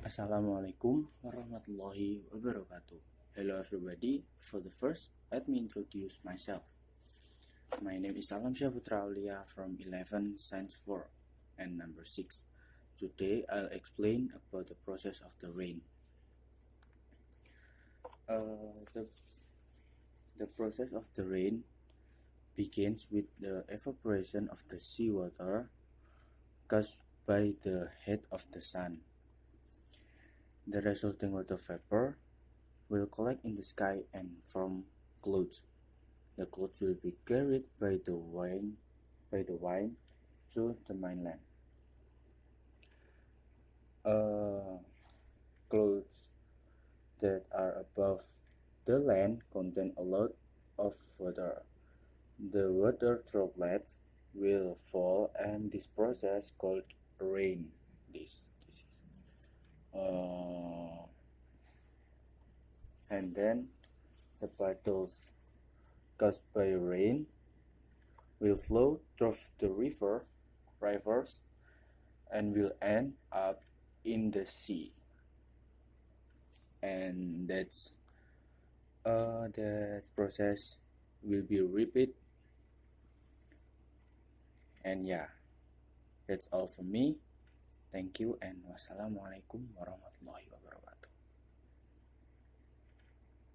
Assalamualaikum warahmatullahi wabarakatuh. Hello everybody. For the first, let me introduce myself. My name is SYAH AULIA from 11 Science 4 and number 6. Today I'll explain about the process of the rain. The process of the rain begins with the evaporation of the seawater caused by the heat of the sun. The resulting water vapor will collect in the sky and form clouds. The clouds will be carried by the wind to the mainland. Clouds that are above the land contain a lot of water. The water droplets will fall, and this process called rain. And then the puddles caused by rain will flow through the rivers and will end up in the sea. And that process will be repeated. And yeah, that's all from me. Thank you and wassalamualaikum warahmatullahi wabarakatuh.